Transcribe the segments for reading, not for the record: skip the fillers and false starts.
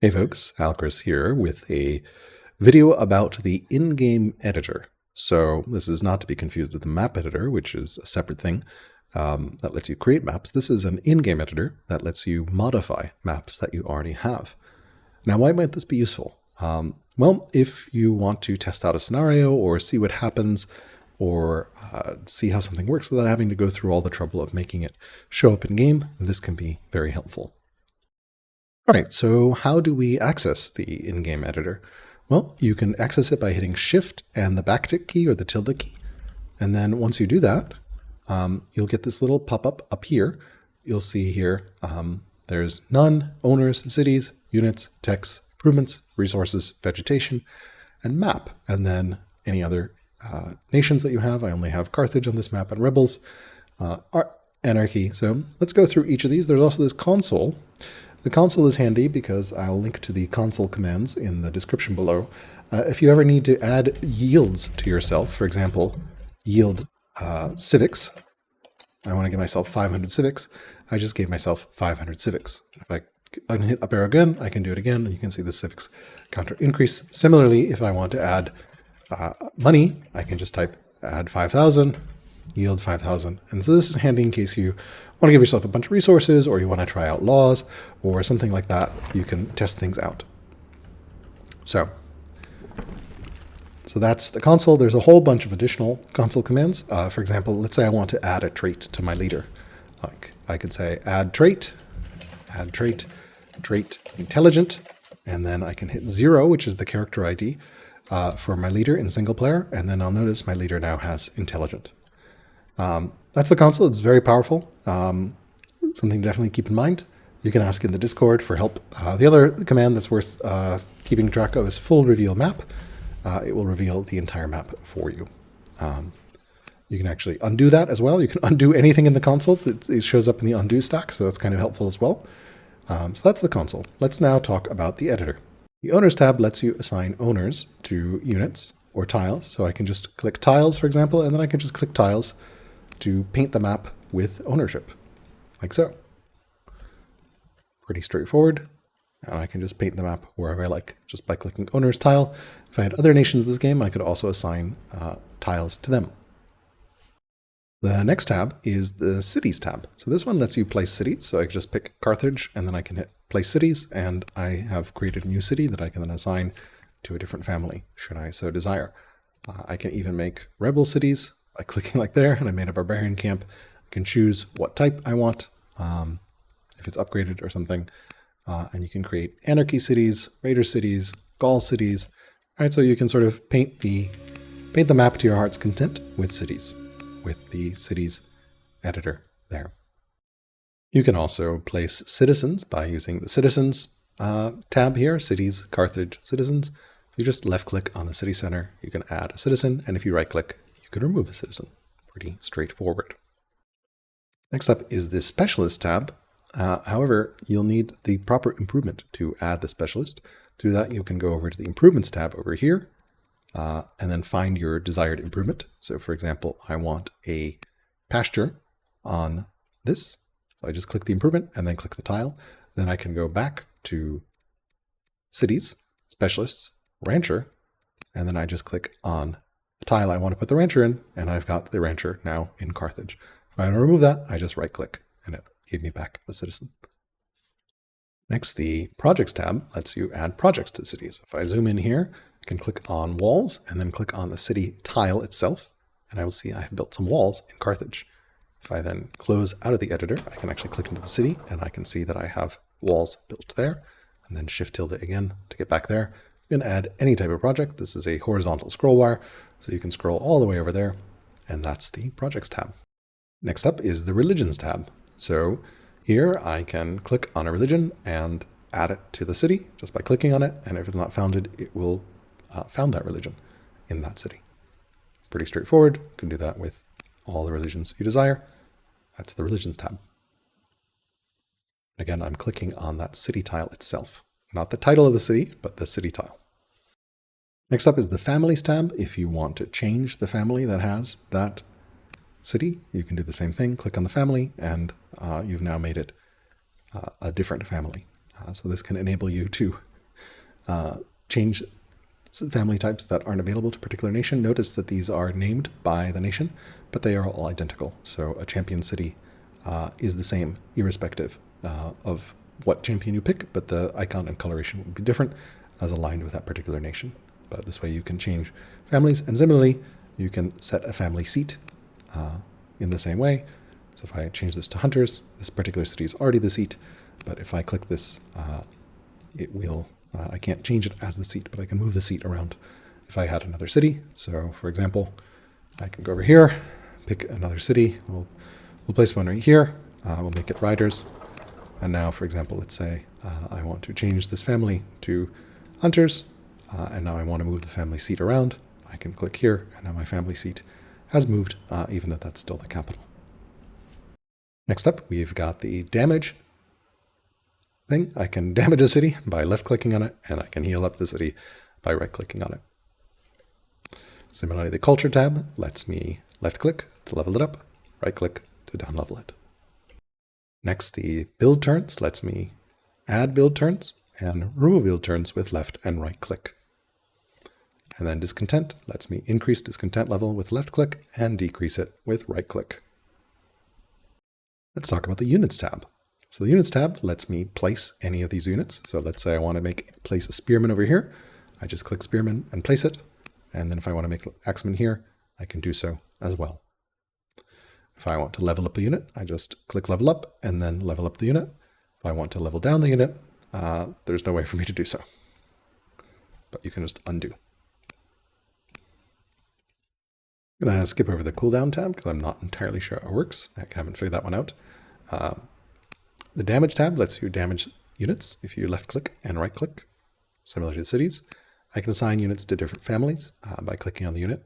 Hey folks, Alchris here with a video about the in-game editor. So this is not to be confused with the map editor, which is a separate thing that lets you create maps. This is an in-game editor that lets you modify maps that you already have. Now, why might this be useful? Well, if you want to test out a scenario or see what happens or see how something works without having to go through all the trouble of making it show up in game, this can be very helpful. All right, so how do we access the in-game editor? Well, you can access it by hitting Shift and the backtick key or the tilde key. And then once you do that, you'll get this little pop-up up here. You'll see here, there's none, owners, cities, units, text, improvements, resources, vegetation, and map. And then any other nations that you have. I only have Carthage on this map and rebels, anarchy. So let's go through each of these. There's also this console. The console is handy because I'll link to the console commands in the description below. If you ever need to add yields to yourself, for example, yield civics. I want to give myself 500 civics. I just gave myself 500 civics. If I hit up arrow again, I can do it again, and you can see the civics counter increase. Similarly, if I want to add money, I can just type add 5,000, yield 5,000. And so this is handy in case you want to give yourself a bunch of resources or you want to try out laws or something like that. You can test things out. So that's the console. There's a whole bunch of additional console commands. For example, let's say I want to add a trait to my leader. Like I could say add trait, trait intelligent, and then I can hit 0, which is the character ID for my leader in single player. And then I'll notice my leader now has intelligent. That's the console. It's very powerful. Something to definitely keep in mind. You can ask in the Discord for help. The other command that's worth keeping track of is full reveal map. It will reveal the entire map for you. You can actually undo that as well. You can undo anything in the console. It shows up in the undo stack, so that's kind of helpful as well. So that's the console. Let's now talk about the editor. The Owners tab lets you assign owners to units or tiles. So I can just click tiles, for example, and then I can just click tiles to paint the map with ownership, like so. Pretty straightforward. And I can just paint the map wherever I like, just by clicking owners tile. If I had other nations in this game, I could also assign tiles to them. The next tab is the cities tab. So this one lets you place cities. So I can just pick Carthage and then I can hit place cities, and I have created a new city that I can then assign to a different family, should I so desire. I can even make rebel cities by clicking like there, and I made a barbarian camp. I can choose what type I want, if it's upgraded or something. And you can create anarchy cities, raider cities, Gaul cities. All right, so you can sort of paint the map to your heart's content with cities, with the cities editor there. You can also place citizens by using the citizens tab here, cities, Carthage, citizens. You just left click on the city center, you can add a citizen, and if you right click, you can remove a citizen. Pretty straightforward. Next up is the specialist tab. However, you'll need the proper improvement to add the specialist. To do that, you can go over to the improvements tab over here, and then find your desired improvement. So for example, I want a pasture on this. So I just click the improvement and then click the tile. Then I can go back to cities, specialists, rancher, and then I just click on the tile I want to put the rancher in, and I've got the rancher now in Carthage. If I want to remove that, I just right click and it gave me back a citizen. Next, the projects tab lets you add projects to cities. If I zoom in here, I can click on walls and then click on the city tile itself, and I will see I have built some walls in Carthage. If I then close out of the editor, I can actually click into the city and I can see that I have walls built there, and then shift tilde again to get back there. You can add any type of project. This is a horizontal scroll wire, so you can scroll all the way over there, and that's the projects tab. Next up is the religions tab. So here I can click on a religion and add it to the city just by clicking on it, and if it's not founded, it will found that religion in that city. Pretty straightforward. You can do that with all the religions you desire. That's the religions tab. Again, I'm clicking on that city tile itself, not the title of the city, but the city tile. Next up is the families tab. If you want to change the family that has that city, you can do the same thing. Click on the family, and you've now made it a different family. So this can enable you to change family types that aren't available to a particular nation. Notice that these are named by the nation, but they are all identical. So a champion city is the same, irrespective of what champion you pick, but the icon and coloration will be different as aligned with that particular nation. But this way you can change families, and similarly, you can set a family seat in the same way. So if I change this to hunters, this particular city is already the seat, but if I click this, it will, I can't change it as the seat, but I can move the seat around if I had another city. So for example, I can go over here, pick another city. We'll place one right here. We'll make it riders. And now, for example, let's say I want to change this family to hunters, and now I want to move the family seat around. I can click here, and now my family seat has moved, even though that's still the capital. Next up, we've got the damage thing. I can damage a city by left-clicking on it, and I can heal up the city by right-clicking on it. Similarly, the culture tab lets me left-click to level it up, right-click to down-level it. Next, the build turns lets me add build turns and remove build turns with left and right-click. And then discontent lets me increase discontent level with left-click and decrease it with right-click. Let's talk about the Units tab. So the Units tab lets me place any of these units. So let's say I want to place a spearman over here. I just click spearman and place it. And then if I want to make axeman here, I can do so as well. If I want to level up a unit, I just click level up and then level up the unit. If I want to level down the unit, there's no way for me to do so. But you can just undo. I'm going to skip over the cooldown tab because I'm not entirely sure how it works. I haven't figured that one out. The damage tab lets you damage units if you left click and right click, similar to the cities. I can assign units to different families by clicking on the unit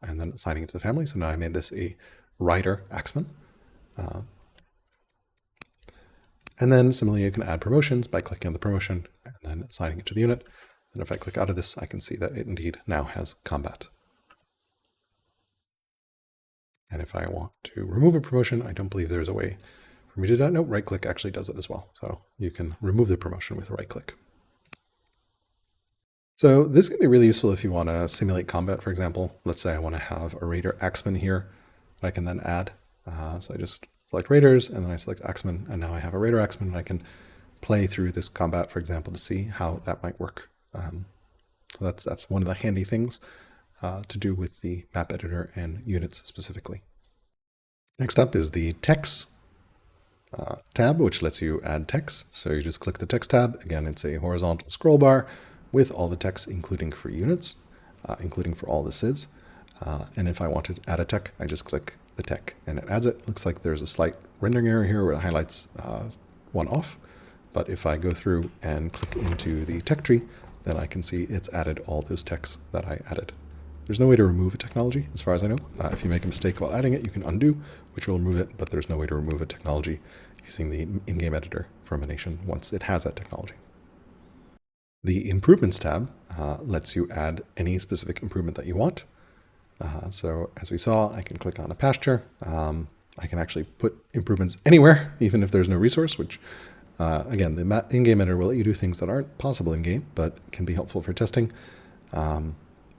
and then assigning it to the family. So now I made this a rider axeman. And then similarly, you can add promotions by clicking on the promotion and then assigning it to the unit. And if I click out of this, I can see that it indeed now has combat. And if I want to remove a promotion, I don't believe there's a way for me to do that. No, right click actually does it as well. So you can remove the promotion with a right click. So this can be really useful if you want to simulate combat, for example. Let's say I want to have a raider axeman here that I can then add. So I just select raiders and then I select axeman, and now I have a raider axeman, and I can play through this combat, for example, to see how that might work. So that's one of the handy things to do with the map editor and units specifically. Next up is the text tab, which lets you add text. So you just click the text tab. Again, it's a horizontal scroll bar with all the text, including for units, including for all the civs. And if I wanted to add a tech, I just click the tech and it adds it. Looks like there's a slight rendering error here where it highlights one off. But if I go through and click into the tech tree, then I can see it's added all those texts that I added. There's no way to remove a technology, as far as I know. If you make a mistake while adding it, you can undo, which will remove it, but there's no way to remove a technology using the in-game editor from a nation once it has that technology. The Improvements tab lets you add any specific improvement that you want. So as we saw, I can click on a pasture. I can actually put improvements anywhere, even if there's no resource, which again, the in-game editor will let you do things that aren't possible in-game, but can be helpful for testing.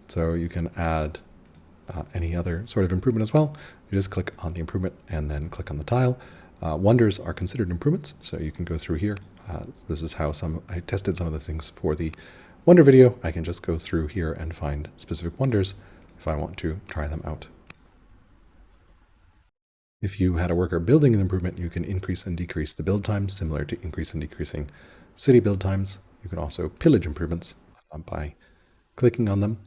So you can add any other sort of improvement as well. You just click on the improvement and then click on the tile. Wonders are considered improvements, so you can go through here. This is how I tested some of the things for the wonder video. I can just go through here and find specific wonders if I want to try them out. If you had a worker building an improvement, you can increase and decrease the build time, similar to increase and decreasing city build times. You can also pillage improvements by clicking on them.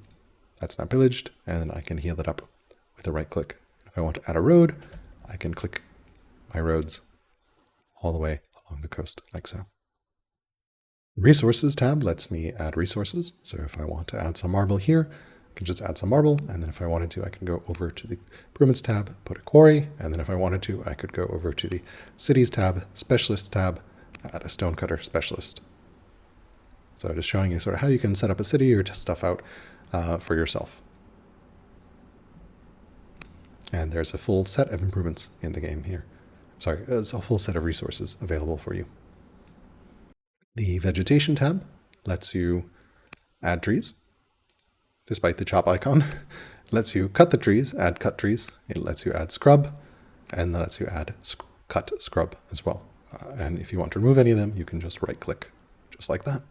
That's now pillaged, and then I can heal it up with a right click. If I want to add a road, I can click my roads all the way along the coast, like so. The Resources tab lets me add resources. So if I want to add some marble here, I can just add some marble, and then if I wanted to, I can go over to the Improvements tab, put a quarry, and then if I wanted to, I could go over to the Cities tab, Specialists tab, add a stonecutter specialist. So just showing you sort of how you can set up a city or test stuff out for yourself. And there's a full set of improvements in the game here. Sorry, there's a full set of resources available for you. The Vegetation tab lets you add trees, despite the chop icon. It lets you cut the trees, add cut trees. It lets you add scrub, and lets you add cut scrub as well. And if you want to remove any of them, you can just right click, just like that.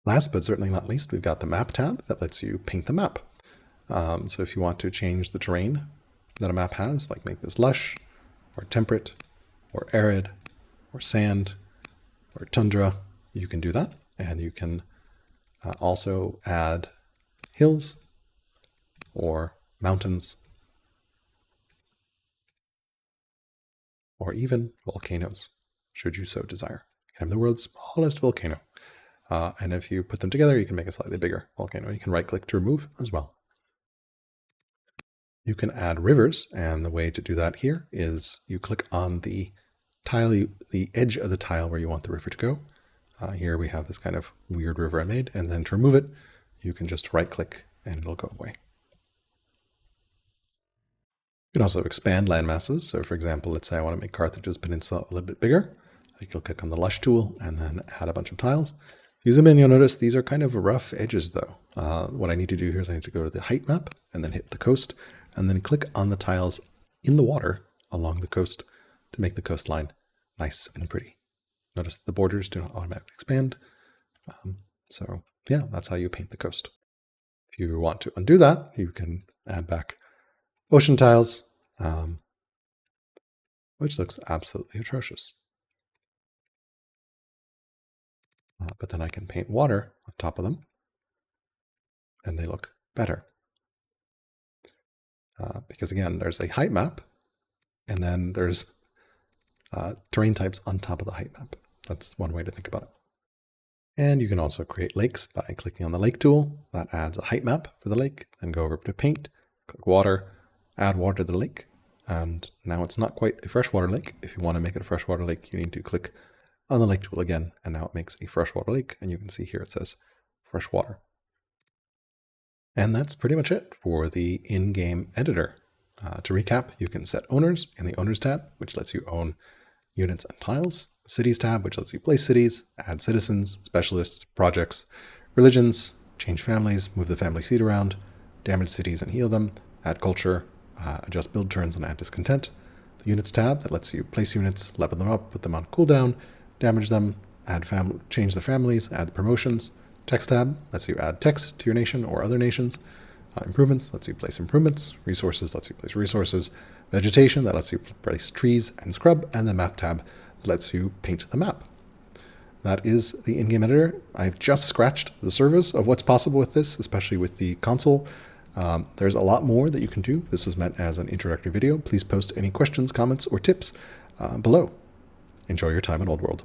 Last but certainly not least, we've got the map tab that lets you paint the map. So if you want to change the terrain that a map has, like make this lush, or temperate, or arid, or sand, or tundra, you can do that. And you can also add hills or mountains, or even volcanoes, should you so desire. You can have the world's smallest volcano. And if you put them together, you can make a slightly bigger volcano. You can right click to remove as well. You can add rivers, and the way to do that here is you click on the tile, the edge of the tile where you want the river to go. Here we have this kind of weird river I made, and then to remove it, you can just right click and it'll go away. You can also expand land masses. So for example, let's say I want to make Carthage's peninsula a little bit bigger. You'll click on the Lush tool and then add a bunch of tiles. If you zoom in, you'll notice these are kind of rough edges though. What I need to do here is I need to go to the height map and then hit the coast and then click on the tiles in the water along the coast to make the coastline nice and pretty. Notice the borders do not automatically expand. So yeah, that's how you paint the coast. If you want to undo that, you can add back ocean tiles, which looks absolutely atrocious. But then I can paint water on top of them, and they look better. Because again, there's a height map, and then there's terrain types on top of the height map. That's one way to think about it. And you can also create lakes by clicking on the lake tool. That adds a height map for the lake. Then go over to paint, click water, add water to the lake. And now it's not quite a freshwater lake. If you want to make it a freshwater lake, you need to click on the lake tool again. And now it makes a freshwater lake. And you can see here it says freshwater. And that's pretty much it for the in-game editor. To recap, you can set owners in the Owners tab, which lets you own units and tiles. Cities tab, which lets you place cities, add citizens, specialists, projects, religions, change families, move the family seat around, damage cities and heal them, add culture, adjust build turns and add discontent. The Units tab that lets you place units, level them up, put them on cooldown, damage them, change the families, add promotions. Text tab lets you add text to your nation or other nations. Improvements lets you place improvements. Resources lets you place resources. Vegetation that lets you place trees and scrub. And the Map tab lets you paint the map. That is the in-game editor. I've just scratched the surface of what's possible with this, especially with the console. There's a lot more that you can do. This was meant as an introductory video. Please post any questions, comments, or tips below. Enjoy your time in Old World.